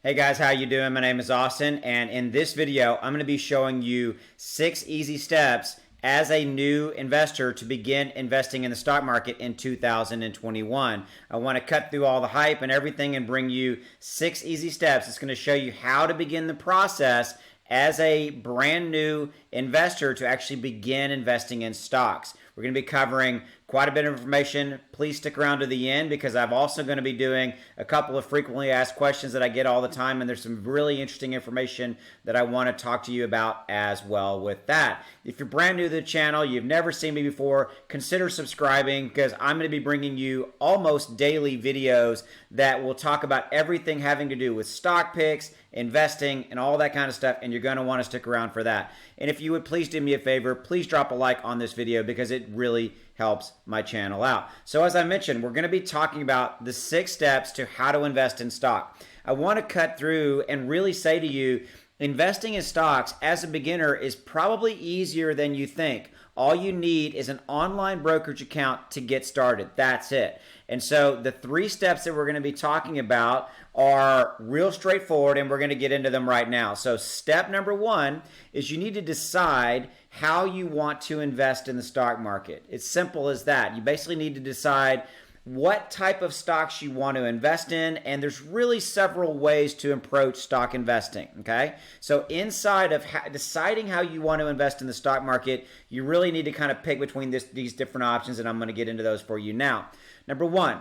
Hey guys, how you doing? My name is Austin, and in this video, I'm going to be showing you 6 easy steps as a new investor to begin investing in the stock market in 2021. I want to cut through all the hype and everything and bring you 6 easy steps. It's going to show you how to begin the process as a brand new investor to actually begin investing in stocks. We're going to be covering quite a bit of information. Please stick around to the end because I'm also going to be doing a couple of frequently asked questions that I get all the time, and there's some really interesting information that I want to talk to you about as well with that. If you're brand new to the channel, you've never seen me before, consider subscribing because I'm going to be bringing you almost daily videos that will talk about everything having to do with stock picks, investing, and all that kind of stuff, and you're going to want to stick around for that. And if you would please do me a favor, please drop a like on this video because it really helps my channel out. So as I mentioned, we're going to be talking about the 6 steps to how to invest in stock. I want to cut through and really say to you, investing in stocks as a beginner is probably easier than you think. All you need is an online brokerage account to get started. That's it. And so the 3 steps that we're going to be talking about are real straightforward, and we're going to get into them right now. So step number 1 is you need to decide how you want to invest in the stock market. It's simple as that. You basically need to decide what type of stocks you want to invest in, and there's really several ways to approach stock investing, okay? So inside of deciding how you want to invest in the stock market, you really need to kind of pick between these different options, and I'm going to get into those for you now. Number 1,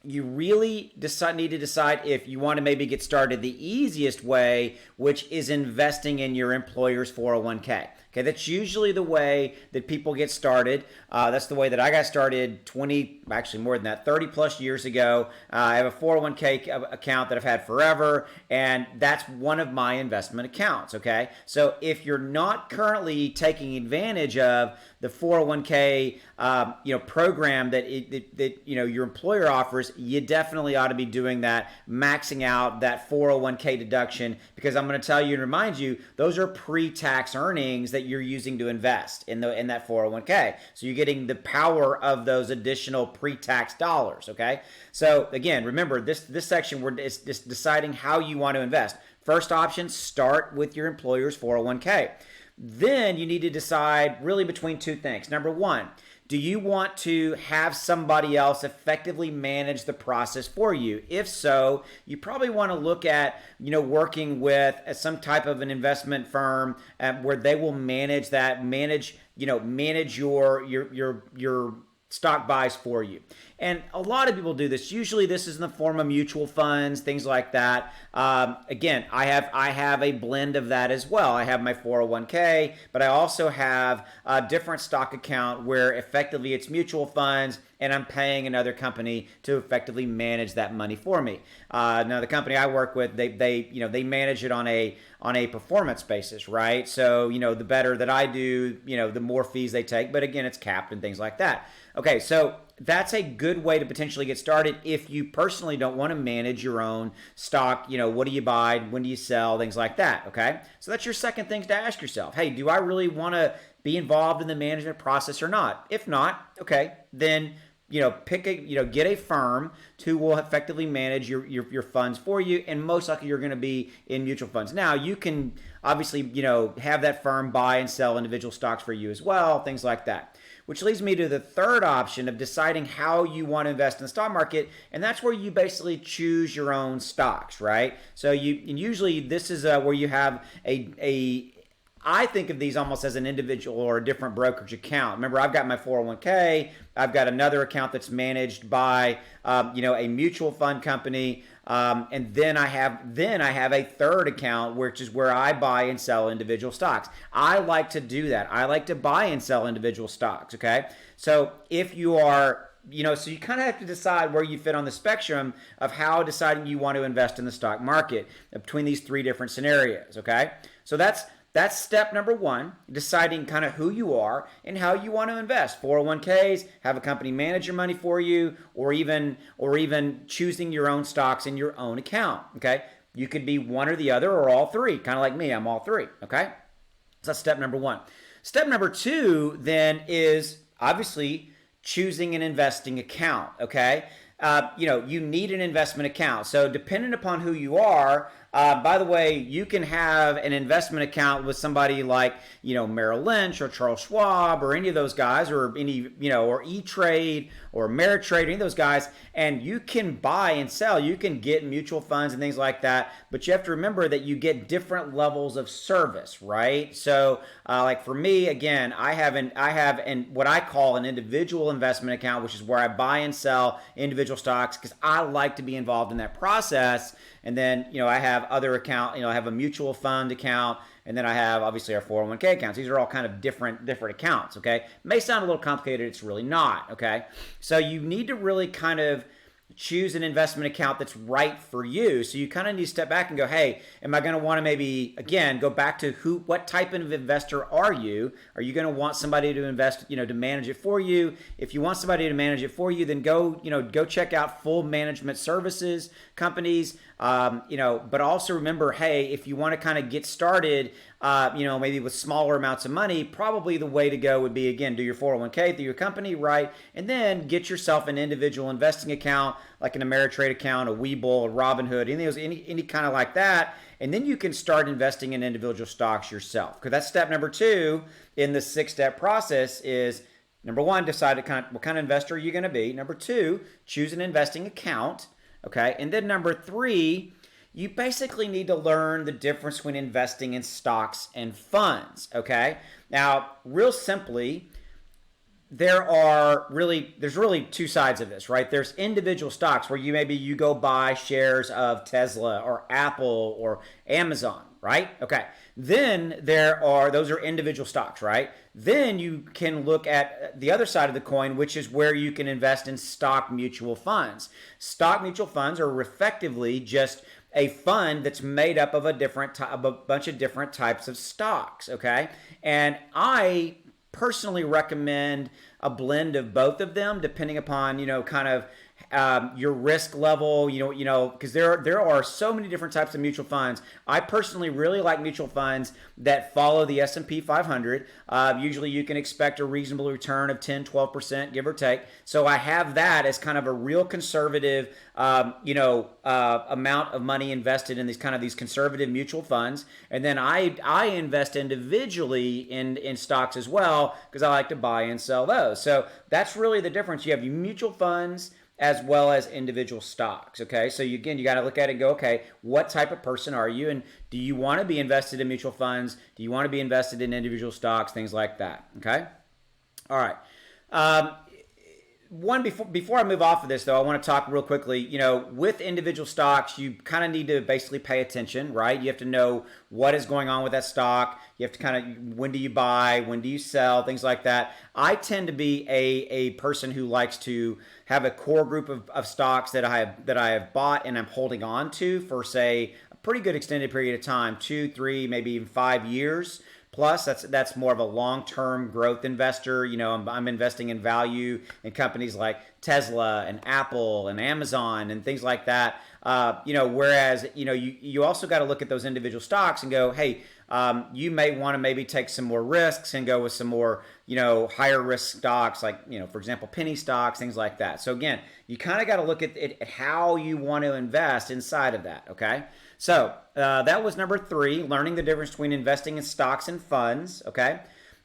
you really need to decide if you want to maybe get started the easiest way, which is investing in your employer's 401k. Okay, that's usually the way that people get started. That's the way that I got started actually more than that, 30 plus years ago. I have a 401k account that I've had forever, and that's one of my investment accounts, okay? So if you're not currently taking advantage of the 401k program that your employer offers, you definitely ought to be doing that, maxing out that 401k deduction, because I'm going to tell you and remind you, those are pre-tax earnings that you're using to invest in that 401k. So you're getting the power of those additional pre-tax dollars, okay? So again, remember this section is just deciding how you want to invest. First option, start with your employer's 401k. Then you need to decide really between 2 things. Number 1, do you want to have somebody else effectively manage the process for you? If so, you probably want to look at, working with some type of an investment firm where they will manage your stock buys for you. And a lot of people do this. Usually this is in the form of mutual funds, things like that. Again, I have a blend of that as well. I have my 401k, but I also have a different stock account where effectively it's mutual funds and I'm paying another company to effectively manage that money for me. Now the company I work with, they manage it on a performance basis, right? So, the better that I do, the more fees they take, but again, it's capped and things like that. Okay, so that's a good way to potentially get started if you personally don't want to manage your own stock. What do you buy? When do you sell? Things like that, okay? So that's your second thing to ask yourself. Hey, do I really want to be involved in the management process or not? If not, okay, then get a firm who will effectively manage your funds for you, and most likely you're going to be in mutual funds. Now, you can obviously, have that firm buy and sell individual stocks for you as well, things like that. Which leads me to the third option of deciding how you want to invest in the stock market, and that's where you basically choose your own stocks, right? So usually this is where you have I think of these almost as an individual or a different brokerage account. Remember, I've got my 401k. I've got another account that's managed by, a mutual fund company, and then I have a third account, which is where I buy and sell individual stocks. I like to do that. I like to buy and sell individual stocks. Okay, so if you are so you kind of have to decide where you fit on the spectrum of how deciding you want to invest in the stock market between these 3 different scenarios, okay? So that's step number 1, deciding kind of who you are and how you want to invest. 401ks, have a company manage your money for you, or even choosing your own stocks in your own account, okay? You could be one or the other or all 3, kind of like me, I'm all 3, okay? So that's step number 1. Step number 2 then is obviously choosing an investing account, okay? you need an investment account. So depending upon who you are, by the way, you can have an investment account with somebody like, Merrill Lynch or Charles Schwab or any of those guys, or or E-Trade or Ameritrade, any of those guys, and you can buy and sell. You can get mutual funds and things like that, but you have to remember that you get different levels of service, right? So, like for me, again, I have what I call an individual investment account, which is where I buy and sell individual stocks because I like to be involved in that process. And then, I have other account, I have a mutual fund account, and then I have obviously our 401k accounts. These are all kind of different accounts, okay? It may sound a little complicated, it's really not, okay? So you need to really kind of choose an investment account that's right for you. So you kind of need to step back and go, hey, am I going to want to maybe, again, go back to what type of investor are you? Are you going to want somebody to invest, to manage it for you? If you want somebody to manage it for you, then go check out full management services companies. But also remember, hey, if you want to kind of get started, maybe with smaller amounts of money, probably the way to go would be, again, do your 401k through your company, right? And then get yourself an individual investing account, like an Ameritrade account, a Webull, a Robinhood, any kind of like that. And then you can start investing in individual stocks yourself. Because that's step number 2 in the 6-step process is, number 1, decide what kind of investor you're going to be. Number 2, choose an investing account. Okay. And then number 3, you basically need to learn the difference between investing in stocks and funds. Okay. Now, real simply, there's really 2 sides of this, right? There's individual stocks where you go buy shares of Tesla or Apple or Amazon, right? Okay. Then those are individual stocks, right? Then you can look at the other side of the coin, which is where you can invest in stock mutual funds. Stock mutual funds are effectively just a fund that's made up of a bunch of different types of stocks, okay? And I personally recommend a blend of both of them, depending upon, kind of your risk level, because there are so many different types of mutual funds. I personally really like mutual funds that follow the S&P 500. Usually you can expect a reasonable return of 10-12%, give or take. So I have that as kind of a real conservative, amount of money invested in these conservative mutual funds. And then I invest individually in stocks as well because I like to buy and sell those. So that's really the difference. You have your mutual funds as well as individual stocks, okay? So you got to look at it and go, okay, what type of person are you? And do you want to be invested in mutual funds? Do you want to be invested in individual stocks? Things like that, okay? All right. Before I move off of this, though, I want to talk real quickly. With individual stocks, you kind of need to basically pay attention, right? You have to know what is going on with that stock. You have to kind of, when do you buy, when do you sell, things like that. I tend to be a person who likes to have a core group of stocks that I have bought and I'm holding on to for, say, a pretty good extended period of time, 2, 3, maybe even 5 years. Plus, that's more of a long-term growth investor. I'm investing in value in companies like Tesla and Apple and Amazon and things like that. Whereas, you also got to look at those individual stocks and go, hey, you may want to maybe take some more risks and go with some more, higher risk stocks like, for example, penny stocks, things like that. So again, you kind of got to look at how you want to invest inside of that. Okay. So that was number 3, learning the difference between investing in stocks and funds. Okay.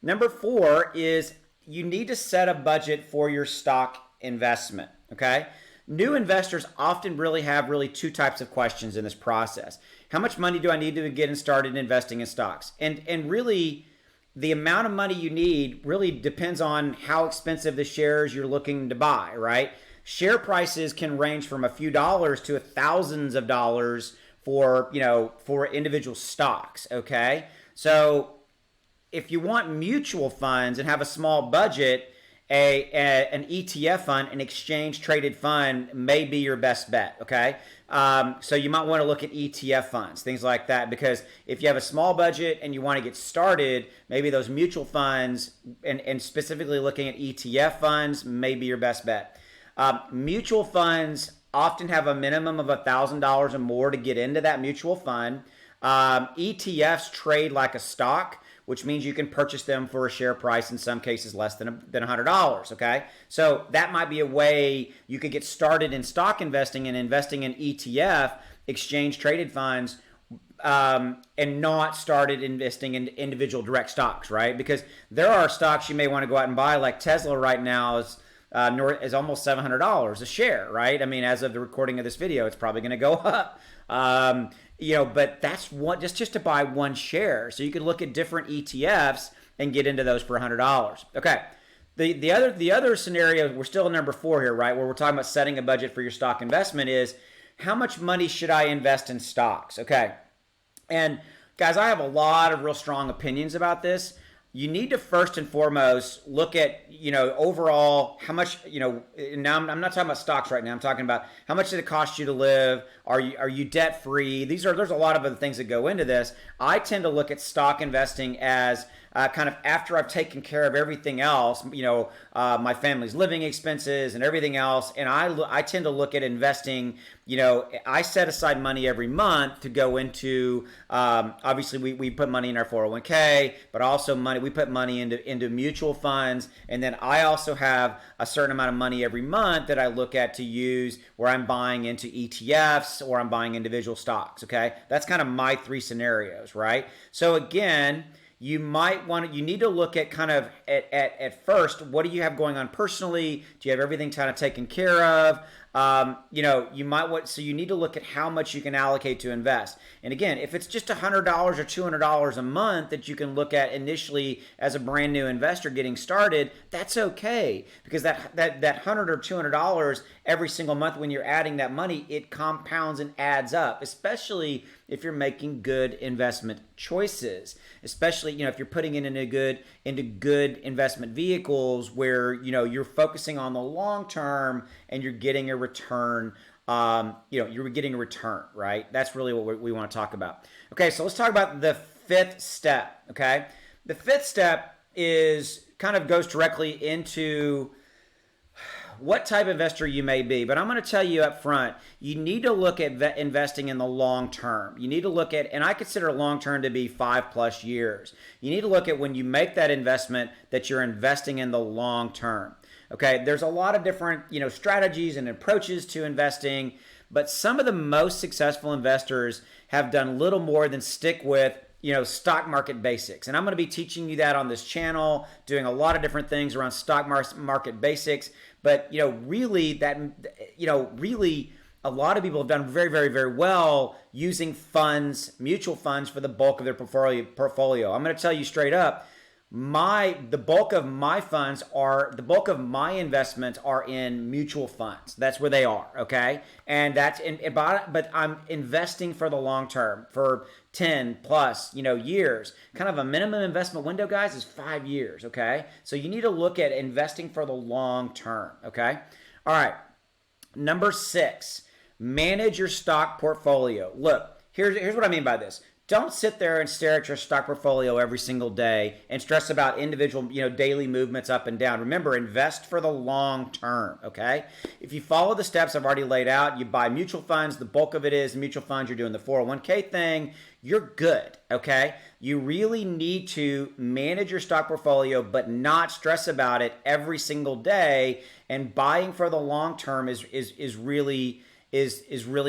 Number 4 is you need to set a budget for your stock investment. Okay. New investors often have 2 types of questions in this process. How much money do I need to get started investing in stocks? And really, the amount of money you need really depends on how expensive the shares you're looking to buy, right? Share prices can range from a few dollars to thousands of dollars for individual stocks, okay? So if you want mutual funds and have a small budget, an ETF fund, an exchange traded fund may be your best bet, okay? So you might want to look at ETF funds, things like that, because if you have a small budget and you want to get started, maybe those mutual funds and specifically looking at ETF funds may be your best bet. Mutual funds often have a minimum of $1,000 or more to get into that mutual fund. ETFs trade like a stock, which means you can purchase them for a share price in some cases less than $100. Okay, so that might be a way you could get started in stock investing and investing in ETF, exchange traded funds, and not started investing in individual direct stocks, right? Because there are stocks you may want to go out and buy, like Tesla right now is almost $700 a share, right? I mean, as of the recording of this video, it's probably going to go up. But that's just to buy one share. So you could look at different ETFs and get into those for $100. Okay. The other scenario, we're still in number 4 here, right? Where we're talking about setting a budget for your stock investment is how much money should I invest in stocks? Okay. And guys, I have a lot of real strong opinions about this. You need to first and foremost look at, overall how much, now I'm not talking about stocks right now. I'm talking about how much did it cost you to live? Are you debt free? There's a lot of other things that go into this. I tend to look at stock investing as kind of after I've taken care of everything else, my family's living expenses and everything else. And I tend to look at investing, I set aside money every month to go into, obviously we put money in our 401k, but also we put money into mutual funds. And then I also have a certain amount of money every month that I look at to use where I'm buying into ETFs or I'm buying individual stocks. Okay. That's kind of my 3 scenarios, right? So again, you need to look at kind of at first, what do you have going on personally? Do you have everything kind of taken care of? So you need to look at how much you can allocate to invest. And again, if it's just $100 or $200 a month that you can look at initially as a brand new investor getting started, that's okay, because that $100 or $200 every single month, when you're adding that money, it compounds and adds up, especially if you're making good investment choices, especially, if you're putting it into good investment vehicles where, you're focusing on the long term and you're getting a return. You're getting a return, right? That's really what we want to talk about. Okay, so let's talk about the 5th step. Okay, the 5th step goes directly into what type of investor you may be. But I'm going to tell you up front, you need to look at investing in the long term. You need to look at, and I consider long term to be 5+ years. You need to look at when you make that investment that you're investing in the long term. Okay, there's a lot of different, strategies and approaches to investing, but some of the most successful investors have done little more than stick with stock market basics. And I'm going to be teaching you that on this channel, doing a lot of different things around stock market basics. But, really a lot of people have done very, very, very well using mutual funds for the bulk of their portfolio. I'm going to tell you straight up, the bulk of my investments are in mutual funds. That's where they are. Okay. And but I'm investing for the long term, for 10+ years. Kind of a minimum investment window, guys, is 5 years. Okay. So you need to look at investing for the long term. Okay. All right. Number 6, manage your stock portfolio. Look, here's what I mean by this. Don't sit there and stare at your stock portfolio every single day and stress about individual, daily movements up and down. Remember, invest for the long term, okay? If you follow the steps I've already laid out, you buy mutual funds, the bulk of it is mutual funds, you're doing the 401k thing, you're good, okay? You really need to manage your stock portfolio but not stress about it every single day, and buying for the long term is really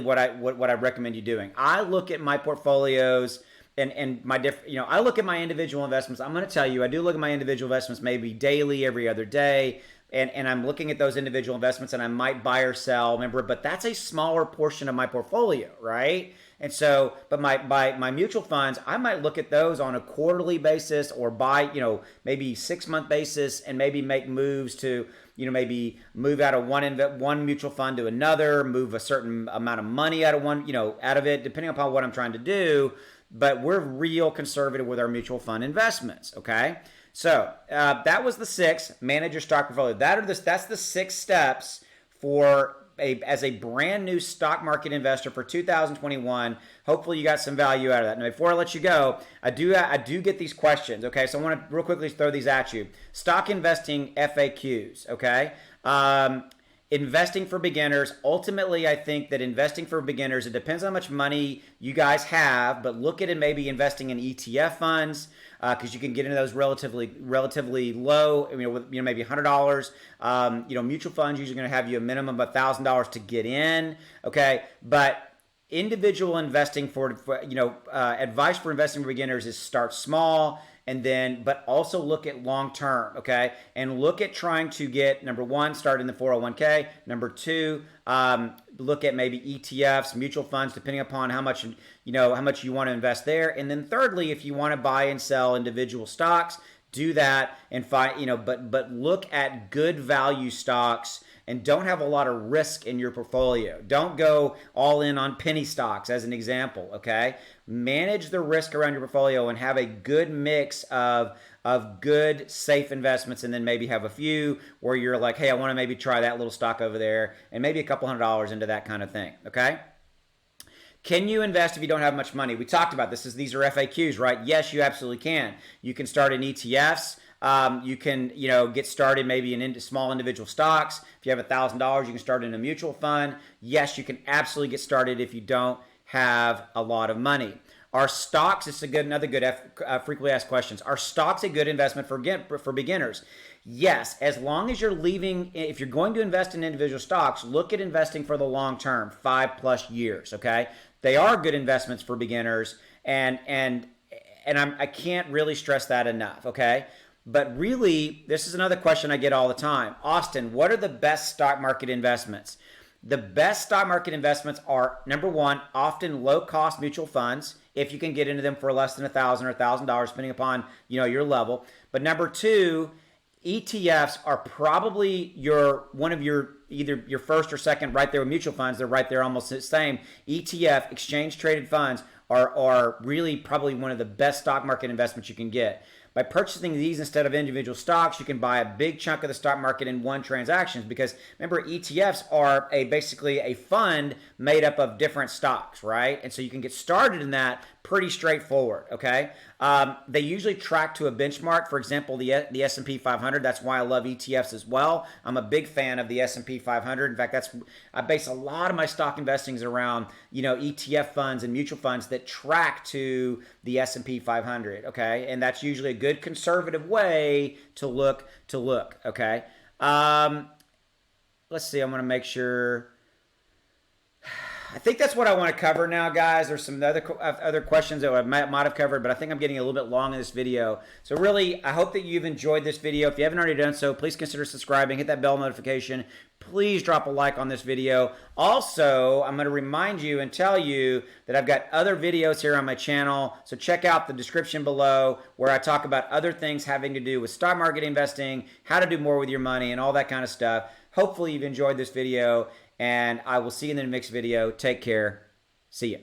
what I recommend you doing. I look at my portfolios and my I look at my individual investments. I'm going to tell you, I do look at my individual investments maybe daily, every other day, and I'm looking at those individual investments, and I might buy or sell, but that's a smaller portion of my portfolio, right? And so, but my mutual funds, I might look at those on a quarterly basis or buy, maybe 6-month basis, and maybe make moves to, maybe move out of one mutual fund to another, move a certain amount of money out of out of it, depending upon what I'm trying to do. But we're real conservative with our mutual fund investments. Okay. So that was the 6, manage your stock portfolio. That's the 6 steps as a brand new stock market investor for 2021. Hopefully you got some value out of that. Now, before I let you go, I do get these questions. Okay, so I want to real quickly throw these at you. Stock investing FAQs. Okay, investing for beginners. Ultimately, I think that investing for beginners, it depends on how much money you guys have, but look at it maybe investing in ETF funds, because you can get into those relatively low, with maybe $100. Mutual funds usually going to have you a minimum of $1,000 to get in. Okay, but individual investing advice for investing for beginners is start small, and then but also look at long term, okay? And look at trying to get, number one, start in the 401k. Number two, look at maybe ETFs, mutual funds, depending upon how much you want to invest there. And then thirdly, if you want to buy and sell individual stocks, do that and find, but look at good value stocks and don't have a lot of risk in your portfolio. Don't go all in on penny stocks as an example, okay? Manage the risk around your portfolio and have a good mix of good, safe investments, and then maybe have a few where you're like, hey, I want to maybe try that little stock over there, and maybe a couple $100 into that kind of thing, okay? Can you invest if you don't have much money? We talked about this. These are FAQs, right? Yes, you absolutely can. You can start in ETFs. You can, get started maybe in small individual stocks. If you have $1,000, you can start in a mutual fund. Yes, you can absolutely get started if you don't have a lot of money. Are stocks, this is another good frequently asked questions. Are stocks a good investment for beginners? Yes, as long as if you're going to invest in individual stocks, look at investing for the long term, 5+ years, okay? They are good investments for beginners, and I can't really stress that enough, okay? But really, this is another question I get all the time. Austin, what are the best stock market investments? The best stock market investments are, number one, often low-cost mutual funds, if you can get into them for less than $1,000 or $1,000, depending upon your level. But number two, ETFs are probably either your first or second, right there with mutual funds. They're right there, almost the same. ETF, exchange traded funds, are really probably one of the best stock market investments you can get. By purchasing these instead of individual stocks, you can buy a big chunk of the stock market in one transaction, because remember, ETFs are basically a fund made up of different stocks, right? And so you can get started in that pretty straightforward, okay? They usually track to a benchmark. For example, the S&P 500. That's why I love ETFs as well. I'm a big fan of the S&P 500. In fact, I base a lot of my stock investings around ETF funds and mutual funds that track to the S&P 500. Okay, and that's usually a good conservative way to look. Okay, let's see. I'm going to make sure. I think that's what I want to cover now, guys. There's some other questions that I might have covered, but I think I'm getting a little bit long in this video. So really, I hope that you've enjoyed this video. If you haven't already done so, please consider subscribing, hit that bell notification. Please drop a like on this video. Also, I'm going to remind you and tell you that I've got other videos here on my channel. So check out the description below where I talk about other things having to do with stock market investing, how to do more with your money, and all that kind of stuff. Hopefully you've enjoyed this video, and I will see you in the next video. Take care. See ya.